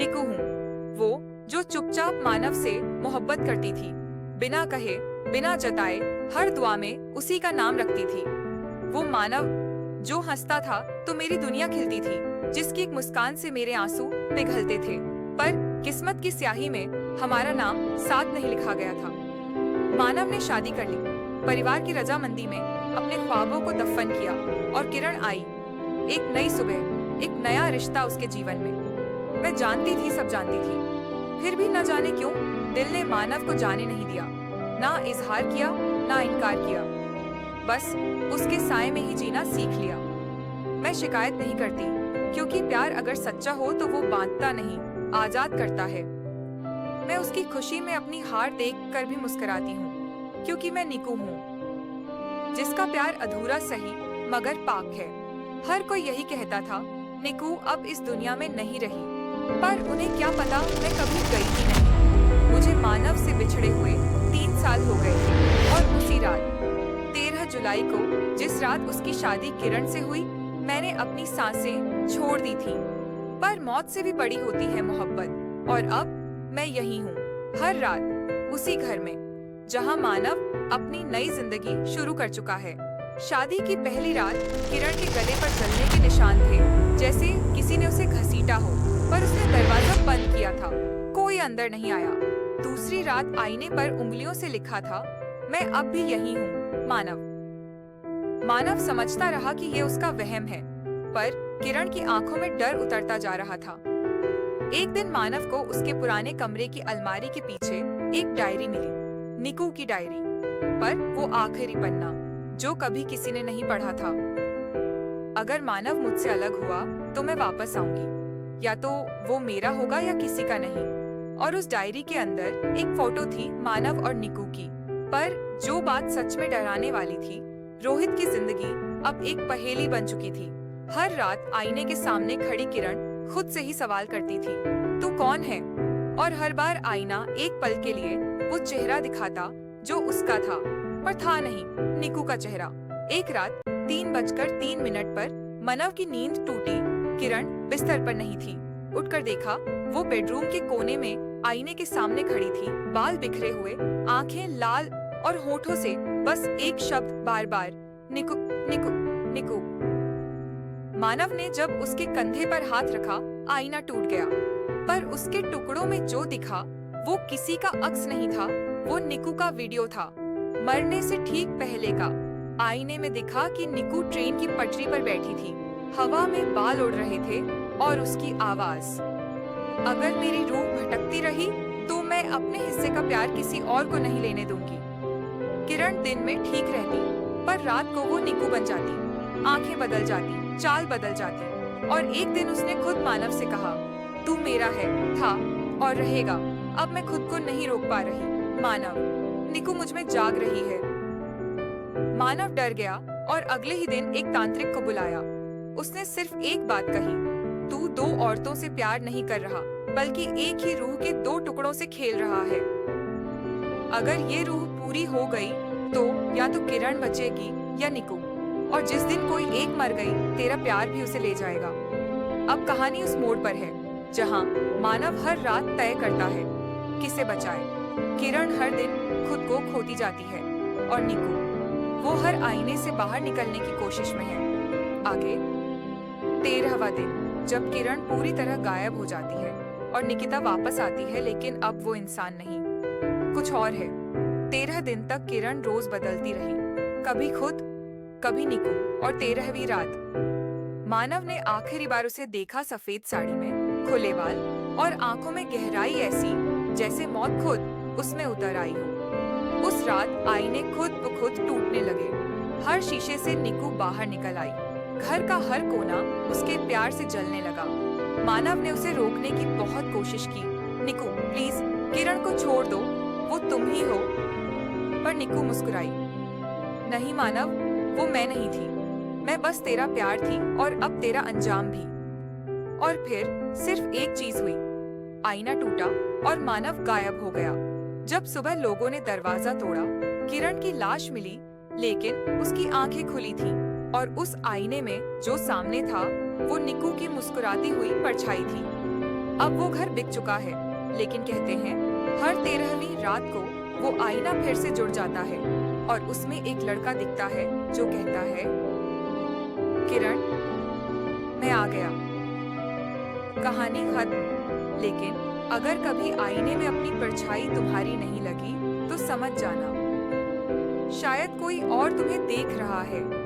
निकू हूँ, वो जो चुपचाप मानव से मोहब्बत करती थी, बिना कहे बिना जताए हर दुआ में उसी का नाम रखती थी। वो मानव जो हंसता था तो मेरी दुनिया खिलती थी, जिसकी एक मुस्कान से मेरे आंसू पिघलते थे। पर किस्मत की स्याही में हमारा नाम साथ नहीं लिखा गया था। मानव ने शादी कर ली, परिवार की रजामंदी में अपने ख्वाबों को दफन किया और किरण आई। एक नई सुबह, एक नया रिश्ता उसके जीवन में। मैं जानती थी, सब जानती थी, फिर भी न जाने क्यों दिल ने मानव को जाने नहीं दिया। ना इजहार किया, ना इनकार किया, बस उसके साए में ही जीना सीख लिया। मैं शिकायत नहीं करती, क्योंकि प्यार अगर सच्चा हो तो वो बांधता नहीं, आजाद करता है। मैं उसकी खुशी में अपनी हार देखकर भी मुस्कुराती हूँ, क्योंकि मैं निकू हूँ, जिसका प्यार अधूरा सही मगर पाक है। हर कोई यही कहता था, निकू अब इस दुनिया में नहीं रही, पर उन्हें क्या पता मैं कभी गई ही नहीं। मुझे मानव से बिछड़े हुए 3 साल हो गए थे और उसी रात 13 जुलाई को, जिस रात उसकी शादी किरण से हुई, मैंने अपनी सांसें छोड़ दी थी। पर मौत से भी बड़ी होती है मोहब्बत, और अब मैं यही हूँ, हर रात उसी घर में, जहाँ मानव अपनी नई जिंदगी शुरू कर चुका है। शादी की पहली रात किरण के गले पर जलने के निशान थे, जैसे किसी ने उसे घसीटा हो, पर उसने दरवाजा बंद किया था, कोई अंदर नहीं आया। दूसरी रात आईने पर उंगलियों से लिखा था, मैं अब भी यही हूँ, मानव। मानव समझता रहा कि ये उसका वहम है, पर किरण की आंखों में डर उतरता जा रहा था। एक दिन मानव को उसके पुराने कमरे की अलमारी के पीछे एक डायरी मिली, निकू की डायरी, पर वो आखिरी पन्ना जो कभी किसी ने नहीं पढ़ा था। अगर मानव मुझसे अलग हुआ तो मैं वापस आऊंगी, या तो वो मेरा होगा या किसी का नहीं। और उस डायरी के अंदर एक फोटो थी मानव और निकू की। पर जो बात सच में डराने वाली थी, रोहित की जिंदगी अब एक पहेली बन चुकी थी। हर रात आईने के सामने खड़ी किरण खुद से ही सवाल करती थी, तू कौन है? और हर बार आईना एक पल के लिए वो चेहरा दिखाता जो उसका था, पर था नहीं, निकू का चेहरा। एक रात 3:03 पर मानव की नींद टूटी। किरण बिस्तर पर नहीं थी। उठकर देखा, वो बेडरूम के कोने में आईने के सामने खड़ी थी, बाल बिखरे हुए, आंखें लाल और होठों से बस एक शब्द बार बार, निकू निकू निकू। मानव ने जब उसके कंधे पर हाथ रखा, आईना टूट गया, पर उसके टुकड़ों में जो दिखा वो किसी का अक्स नहीं था, वो निकू का वीडियो था, मरने से ठीक पहले का। आईने में दिखा कि निकू ट्रेन की पटरी पर बैठी थी, हवा में बाल उड़ रहे थे और उसकी आवाज, अगर मेरी रूह भटकती रही तो मैं अपने हिस्से का प्यार किसी और को नहीं लेने दूंगी। किरण दिन में ठीक रहती, पर रात को वो निकू बन जाती, आंखें बदल जाती, चाल बदल जाती। और एक दिन उसने खुद मानव से कहा, तू मेरा है, था और रहेगा। अब मैं खुद को नहीं रोक पा रही, मानव, निकू मुझ में जाग रही है। मानव डर गया और अगले ही दिन एक तांत्रिक को बुलाया। उसने सिर्फ एक बात कही, तू 2 औरतों से प्यार नहीं कर रहा, बल्कि एक ही रूह के 2 टुकड़ों से खेल रहा है। अगर ये रूह पूरी हो गई तो या तो किरण बचेगी या निकू, और जिस दिन कोई एक मर गई, तेरा प्यार भी उसे ले जाएगा। अब कहानी उस मोड़ पर है, जहां मानव हर रात तय करता है किसे बचाए। किरण हर दिन खुद को खोती जाती है, और निकू, वो हर आईने से बाहर निकलने की कोशिश में है। आगे 13वां दिन, जब किरण पूरी तरह गायब हो जाती है और निकिता वापस आती है, लेकिन अब वो इंसान नहीं, कुछ और है। 13 दिन तक किरण रोज बदलती रही, कभी खुद, कभी निकू। और 13वीं रात मानव ने आखिरी बार उसे देखा, सफेद साड़ी में, खुले बाल और आंखों में गहराई ऐसी जैसे मौत खुद उसमें उतर आई हो। उस रात आईने खुद ब खुद टूटने लगे, हर शीशे से निकू बाहर निकल आई, घर का हर कोना उसके प्यार से जलने लगा। मानव ने उसे रोकने की बहुत कोशिश की, निकू प्लीज, किरण को छोड़ दो, वो तुम ही हो। पर निकू मुस्कुराई, नहीं मानव, वो मैं नहीं थी, मैं बस तेरा प्यार थी, और अब तेरा अंजाम भी। और फिर सिर्फ एक चीज हुई, आईना टूटा और मानव गायब हो गया। जब सुबह लोगों ने दरवाजा तोड़ा, किरण की लाश मिली, लेकिन उसकी आंखें खुली थीं, और उस आईने में जो सामने था वो निकू की मुस्कुराती हुई परछाई थी। अब वो घर बिक चुका है, लेकिन कहते हैं हर 13वीं रात को वो आईना फिर से जुड़ जाता है और उसमें एक लड़का दिखता है जो कहता है, किरण, मैं आ गया। कहानी खत्म। लेकिन अगर कभी आईने में अपनी परछाई तुम्हारी नहीं लगी तो समझ जाना, शायद कोई और तुम्हें देख रहा है।